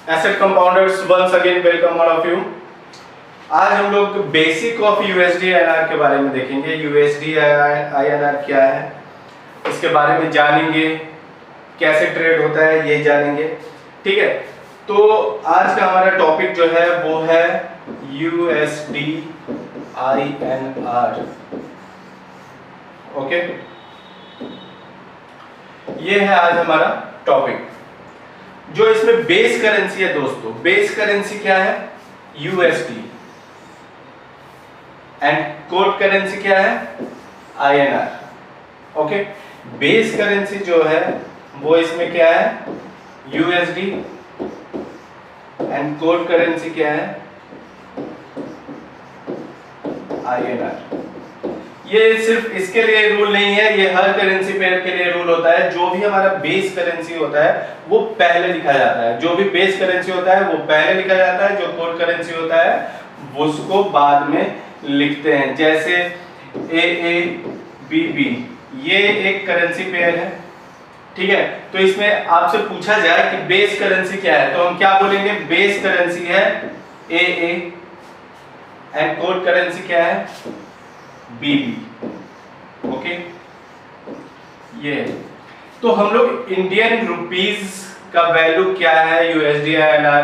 Asset compounders once again welcome all of you. आज हम लोग बेसिक ऑफ यूएसडी आईएनआर के बारे में देखेंगे। यूएसडी आईएनआर क्या है इसके बारे में जानेंगे, कैसे ट्रेड होता है ये जानेंगे। ठीक है, तो आज का हमारा टॉपिक जो है वो है यूएसडी आईएनआर। ओके, ये है आज हमारा टॉपिक। जो इसमें बेस करेंसी है दोस्तों, बेस करेंसी क्या है? यूएसडी। एंड कोड करेंसी क्या है? आईएनआर। ओके, बेस करेंसी जो है वो इसमें क्या है? यूएसडी। एंड कोड करेंसी क्या है? आईएनआर। ये सिर्फ इसके लिए रूल नहीं है, ये हर करेंसी पेयर के लिए रूल होता है। जो भी हमारा बेस करेंसी होता है वो पहले लिखा जाता है। जो भी बेस करेंसी होता है वो पहले लिखा जाता है, जो कोड करेंसी होता है उसको बाद में लिखते हैं। जैसे AABB ये एक करेंसी पेयर है, ठीक है। तो इसमें आपसे पूछा जाए कि बेस करेंसी क्या है तो हम क्या बोलेंगे? बेस करेंसी है AA एंड कोड करेंसी क्या है? BB। ओके, ये तो हम लोग इंडियन रुपीस का वैल्यू क्या है यूएसडी आईएनआर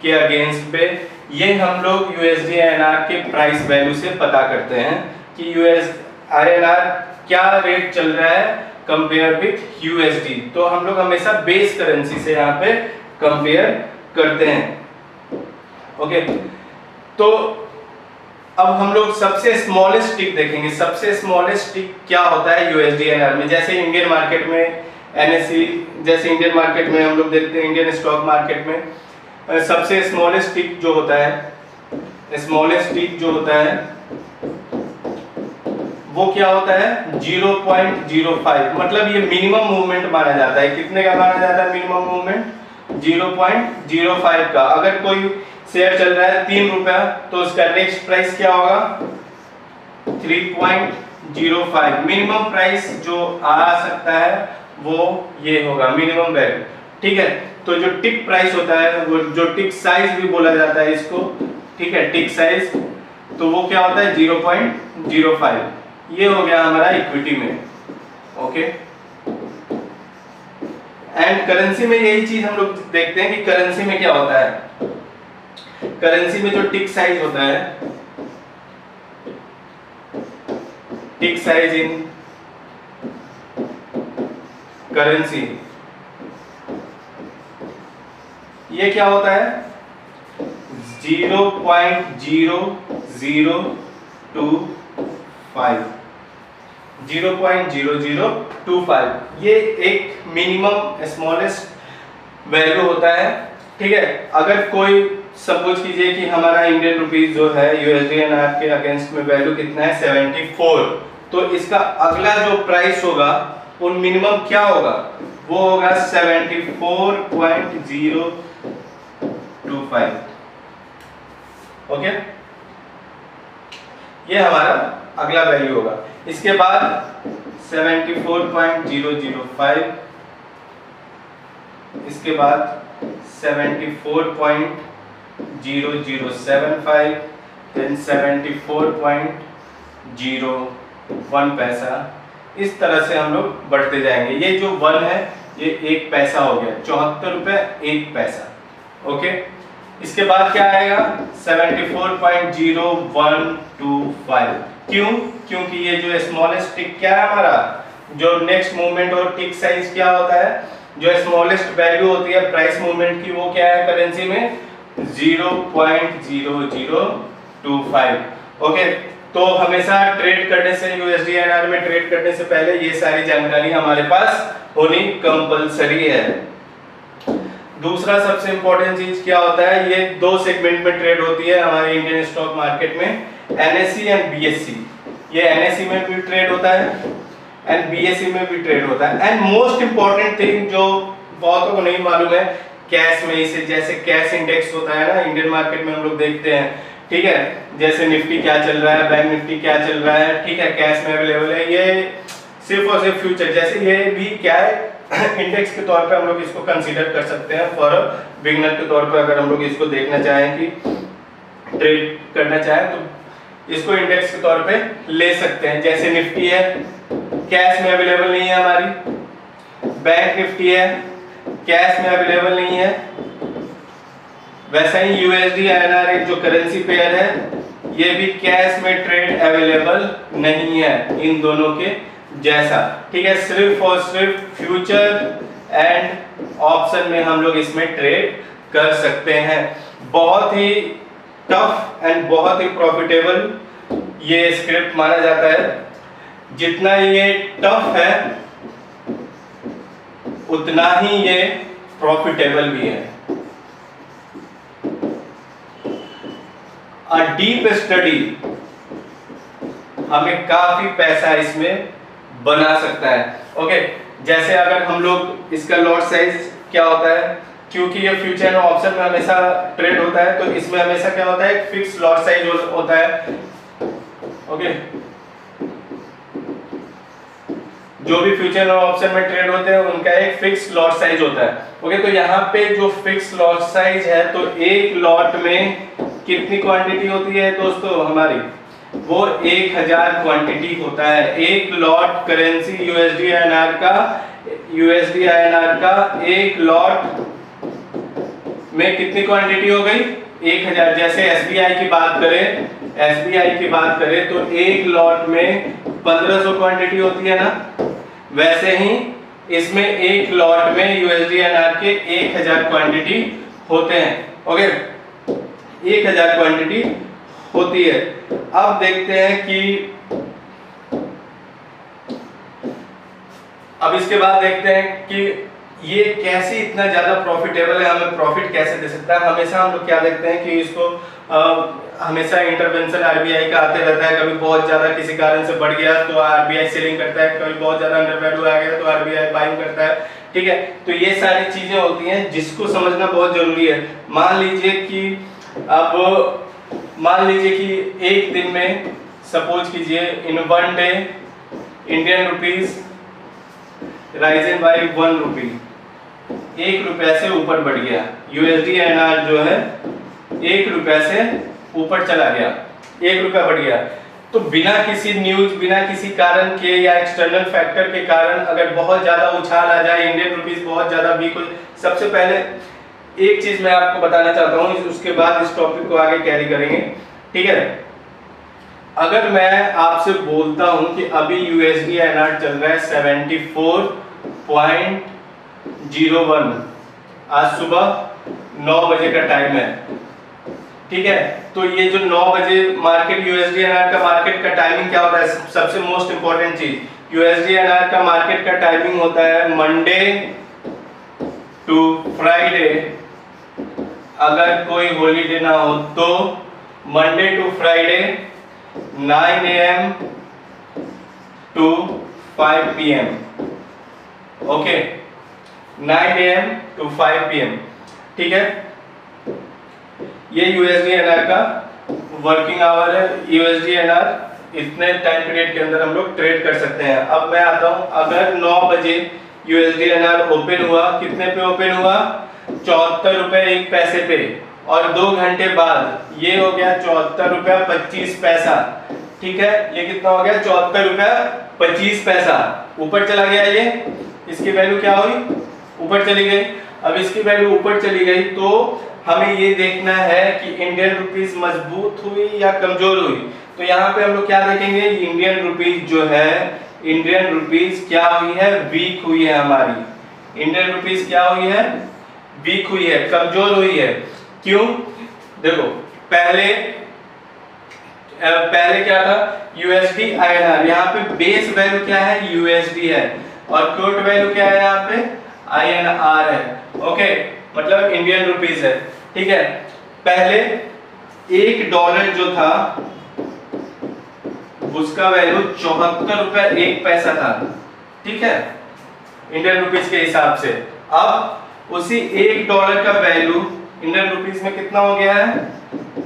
के अगेंस्ट पे, ये हम लोग यूएसडी आईएनआर के प्राइस वैल्यू से पता करते हैं कि यूएस आईएनआर क्या रेट चल रहा है कंपेयर विथ यूएसडी। तो हम लोग हमेशा बेस करेंसी से यहाँ पे कंपेयर करते हैं। ओके, तो अब हम लोग सबसे स्मॉलेस्ट टिक देखेंगे। सबसे स्मॉलेस्ट टिक क्या होता है यूएसडी आईएनआर में? जैसे इंडियन मार्केट में एनएसई, जैसे इंडियन मार्केट में हम लोग देखते हैं, इंडियन स्टॉक मार्केट में सबसे स्मॉलेस्ट टिक जो होता है, स्मॉलेस्ट टिक जो होता है वो क्या होता है? 0.05। मतलब ये मिनिमम मूवमेंट माना जाता है। कितने का माना जाता है मिनिमम मूवमेंट? 0.05 का। अगर कोई शेयर चल रहा है 3 रुपया तो उसका नेक्स्ट प्राइस क्या होगा? 3.05। मिनिमम प्राइस जो आ सकता है वो ये होगा मिनिमम वैल्यू। ठीक है, तो जो टिक प्राइस होता है वो, जो टिक साइज भी बोला जाता है इसको, ठीक है, टिक साइज, तो वो क्या होता है? 0.05। ये हो गया हमारा इक्विटी में। ओके, एंड करेंसी में यही चीज हम लोग देखते हैं कि करेंसी में क्या होता है। करेंसी में जो टिक साइज होता है, टिक साइज इन करेंसी, ये क्या होता है? 0.0025। 0.0025 ये एक मिनिमम स्मॉलेस्ट वैल्यू होता है। ठीक है, अगर कोई सपोज कीजिए कि हमारा इंडियन रुपीस जो है यूएसडी आईएनआर के अगेंस्ट में वैल्यू कितना है? 74। तो इसका अगला जो प्राइस होगा वो मिनिमम क्या होगा? वो होगा 74.025। ओके, ये हमारा अगला वैल्यू होगा। इसके बाद 74.005, इसके बाद 74.0075, देन 74.01 पैसा। इस तरह से हम लोग बढ़ते जाएंगे। ये जो 1 है ये 1 पैसा हो गया, 74 रुपए 1 पैसा। ओके, इसके बाद क्या आएगा? 74.0125। क्यों? क्योंकि ये जो स्मॉलेस्ट टिक क्या है हमारा, जो नेक्स्ट मूवमेंट और टिक साइज क्या होता है, जो स्मॉलेस्ट वैल्यू होती है प्राइस मूवमेंट की, वो क्या है करेंसी में? 0.0025। ओके, तो हमेशा ट्रेड करने से, यूएसडी आईएनआर में ट्रेड करने से पहले ये सारी जानकारी हमारे पास होनी कंपलसरी है। दूसरा सबसे इंपॉर्टेंट चीज क्या होता है? ये 2 सेगमेंट में ट्रेड होती है हमारे इंडियन स्टॉक मार्केट में, एनएसई एंड बीएसई। ये एनएसई में भी ट्रेड होता है एंड बीएसई में भी ट्रेड होता है। एंड मोस्ट इंपॉर्टेंट थिंग जो बहुतों को नहीं मालूम है, कैश में इसे, जैसे कैश इंडेक्स होता है ना इंडियन मार्केट में, हम लोग देखते हैं, ठीक है, जैसे निफ्टी क्या चल रहा है, बैंक निफ्टी क्या चल रहा है, ठीक है, कैश में अवेलेबल है। ये सिर्फ और सिर्फ फ्यूचर, जैसे ये भी क्या है? इंडेक्स के तौर पे हम लोग इसको कंसीडर कर सकते हैं फॉर बिगनर के तौर पे। अगर हम लोग इसको देखना चाहें कि ट्रेड करना चाहें तो इसको इंडेक्स के तौर पे ले सकते हैं। जैसे निफ्टी है, कैश में अवेलेबल नहीं है हमारी, बैंक निफ्टी है, कैश में अवेलेबल नहीं है। वैसा ही यूएसडी आईएनआर एक जो करेंसी पेयर है, ये भी कैश में ट्रेड अवेलेबल नहीं है इन दोनों के जैसा, ठीक है। सिर्फ और सिर्फ फ्यूचर एंड ऑप्शन में हम लोग इसमें ट्रेड कर सकते हैं। बहुत ही टफ एंड बहुत ही प्रॉफिटेबल ये स्क्रिप्ट माना जाता है। जितना ये टफ है उतना ही ये प्रॉफिटेबल भी है। अ डीप स्टडी हमें काफी पैसा इसमें बना सकता है। ओके, जैसे अगर हम लोग इसका लॉट साइज क्या होता है, क्योंकि ये फ्यूचर ऑप्शन में हमेशा ट्रेड होता है तो इसमें हमेशा क्या होता है, फिक्स लॉट साइज होता है। ओके, जो भी फ्यूचर और ऑप्शन में ट्रेड होते हैं उनका एक फिक्स लॉट साइज होता है। ओके, तो यहाँ पे जो फिक्स लॉट साइज है तो एक लॉट में कितनी क्वांटिटी होती है दोस्तों हमारी, वो 1000 क्वांटिटी होता है। एक लॉट करेंसी यूएसडी आईएनआर का एक लॉट में कितनी क्वांटिटी हो गई, 1000। जैसे एसबीआई की बात करें तो एक लॉट में 1500 क्वांटिटी होती है ना, वैसे ही इसमें एक लॉट में यूएसडी आईएनआर के 1000 क्वांटिटी होते हैं। ओके, 1000 क्वांटिटी होती है। अब देखते हैं कि अब इसके बाद देखते हैं कि ये कैसे इतना ज्यादा प्रॉफिटेबल है, हमें प्रॉफिट कैसे दे सकता है। हमेशा हम लोग क्या देखते हैं कि इसको हमेशा इंटरवेंशन आरबीआई का आते रहता है। कभी बहुत ज्यादा किसी कारण से बढ़ गया तो आरबीआई सेलिंग करता है, कभी बहुत ज्यादा अंडर वैल्यू आ गया तो आरबीआई बाइंग करता है, ठीक है। तो ये सारी चीजें होती हैं जिसको समझना बहुत जरूरी है। मान लीजिए कि एक दिन में सपोज कीजिए इन 1 day Indian rupees Ryzen bye 1 रुपी, 1 रुपया से ऊपर बढ़ गया। यूएसडी आईएनआर जो है 1 रुपया से ऊपर चला गया, 1 रुपया बढ़ गया। तो बिना किसी न्यूज, बिना किसी कारण के या एक्सटर्नल फैक्टर के कारण अगर बहुत ज्यादा उछाल आ जाए, इंडियन रुपीस बहुत ज्यादा वीक हो, सबसे पहले एक चीज मैं आपको बताना चाहता हूं, उसके बाद इस टॉपिक को आगे कैरी करेंगे, ठीक है। अगर मैं आपसे बोलता हूं कि अभी यूएसडी आईएनआर चल रहा है 74.01, आज सुबह 9 बजे का टाइम है, ठीक है। तो ये जो 9 बजे मार्केट यूएसडी आईएनआर का मार्केट का टाइमिंग क्या होता है, सबसे मोस्ट इंपॉर्टेंट चीज, यूएसडी आईएनआर का मार्केट का टाइमिंग होता है मंडे टू फ्राइडे। अगर कोई हॉलीडे ना हो तो Monday to Friday 9 AM to 5 PM। Okay, 9 AM to 5 PM, ठीक है। ये यूएसडी आईएनआर का वर्किंग आवर है। यूएसडी आईएनआर इतने टाइम पीरियड के अंदर हम लोग ट्रेड कर सकते हैं। अब मैं आता हूं, अगर 9 बजे यूएसडी आईएनआर ओपन हुआ, कितने पे ओपन हुआ, 74 रुपए 1 पैसे पे, और 2 घंटे बाद ये हो गया 74 रुपया 25 पैसा, ठीक है। ये कितना हो गया, 74 रुपया 25 पैसा, ऊपर चला गया। ये इसकी वैल्यू क्या हुई, ऊपर चली गई। अब इसकी वैल्यू ऊपर चली गई तो हमें ये देखना है कि इंडियन रुपीस मजबूत हुई या कमजोर हुई। तो यहाँ पे हम लोग क्या देखेंगे, इंडियन रुपीस जो है, इंडियन रुपीस क्या हुई है, वीक हुई है हमारी। इंडियन रुपीस क्या हुई है, वीक हुई है, कमजोर हुई है। क्यों, देखो पहले क्या था, यूएसडी आईएनआर, यहाँ पे बेस वैल्यू क्या है, यूएसडी है, और कोट वैल्यू क्या है, यहाँ पे आईएनआर है। ओके, मतलब इंडियन रुपीस है, ठीक है। पहले $1 जो था उसका वैल्यू 74 रुपया 1 पैसा था, ठीक है, इंडियन रुपीस के हिसाब से। अब उसी $1 का वैल्यू इंडियन रुपीस में कितना हो गया है,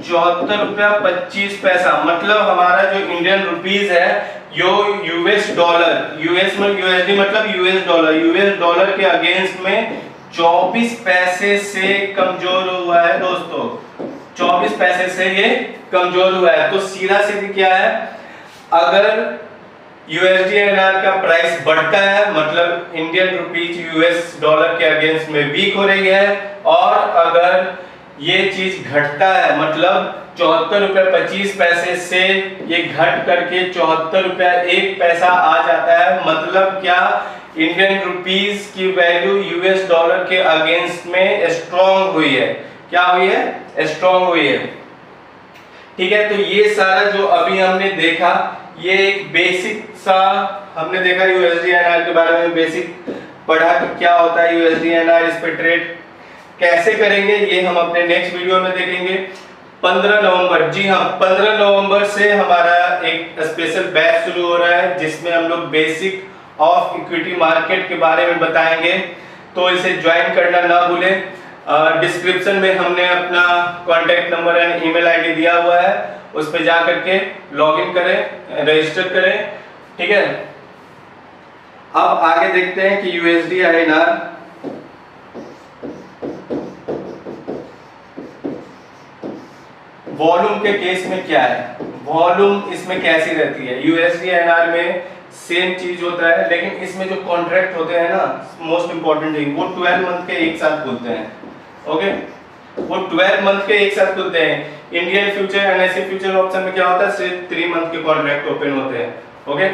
74 रुपया 25 पैसा। मतलब हमारा जो इंडियन रुपीस है यो यूएस डॉलर, यूएस में यूएसडी मतलब यूएस डॉलर के अगेंस्ट में 24 पैसे से कमजोर हुआ है दोस्तों, 24 पैसे से ये कमजोर हुआ है। तो सीधा सीधी क्या है, अगर यूएसडी एनआर का प्राइस बढ़ता है मतलब इंडियन रुपीज यूएस डॉलर के अगेंस्ट में वीक हो रही है, और अगर ये चीज घटता है मतलब 74 रुपए 25 पैसे से ये घट करके 74 रुपया 1 पैसा आ जाता है, मतलब क्या, इंडियन रुपीस की वैल्यू यूएस डॉलर के अगेंस्ट में स्ट्रॉन्ग हुई है। क्या हुई है? स्ट्रॉन्ग हुई है। ठीक है, तो ये सारा जो अभी हमने देखा, ये एक बेसिक सा हमने देखा यूएसडी एनआर के बारे में, बेसिक पढ़ा कि क्या होता है यूएसडी एनआर, इस पे ट्रेड कैसे करेंगे ये हम अपने नेक्स्ट वीडियो में देखेंगे। 15 नवंबर, जी हाँ 15 नवंबर से हमारा एक स्पेशल बैच शुरू हो रहा है जिसमें हम लोग बेसिक ऑफ इक्विटी मार्केट के बारे में बताएंगे, तो इसे ज्वाइन करना ना भूलें। डिस्क्रिप्शन में हमने अपना contact number and email ID दिया हुआ है, उस पर जा करके लॉगिन करें, रजिस्टर करें। ठीक है, अब आगे देखते हैं कि यूएसडी आईएनआर वॉल्यूम के केस में क्या है, वॉल्यूम इसमें कैसी रहती है। यूएसडी एनआर में सेम चीज होता है, लेकिन इसमें जो कॉन्ट्रैक्ट होते हैं ना, मोस्ट इंपॉर्टेंट थिंग, वो 12 मंथ के एक साथ खुलते हैं। ओके, वो 12 मंथ के एक साथ खुलते हैं। Indian future NSC future option में क्या होता है, सिर्फ 3 मंथ के कॉन्ट्रैक्ट ओपन होते हैं। Okay,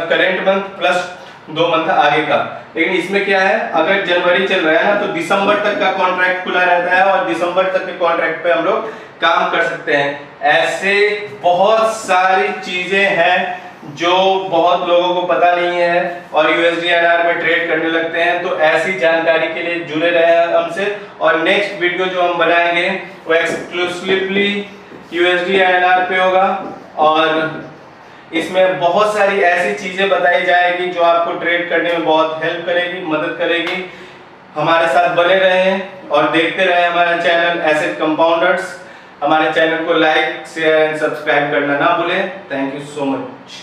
current month plus 2 month आगे का। लेकिन इसमें क्या है, अगर जनवरी चल रहा है ना तो दिसंबर तक का कॉन्ट्रैक्ट खुला रहता है, और दिसंबर तक के कॉन्ट्रैक्ट पे हम लोग काम कर सकते हैं। ऐसे बहुत सारी चीजें हैं जो बहुत लोगों को पता नहीं है और यूएसडी एनआर में ट्रेड करने लगते हैं। तो ऐसी जानकारी के लिए जुड़े रहे हमसे, और नेक्स्ट वीडियो जो हम बनाएंगे वो एक्सक्लूसिवली यूएसडी एनआर पे होगा, और इसमें बहुत सारी ऐसी चीजें बताई जाएगी जो आपको ट्रेड करने में बहुत हेल्प करेगी, मदद करेगी। हमारे साथ बने रहें और देखते रहें हमारा चैनल एसेट कंपाउंडर्स। हमारे चैनल को लाइक, शेयर एंड सब्सक्राइब करना ना भूलें। Thank you so much.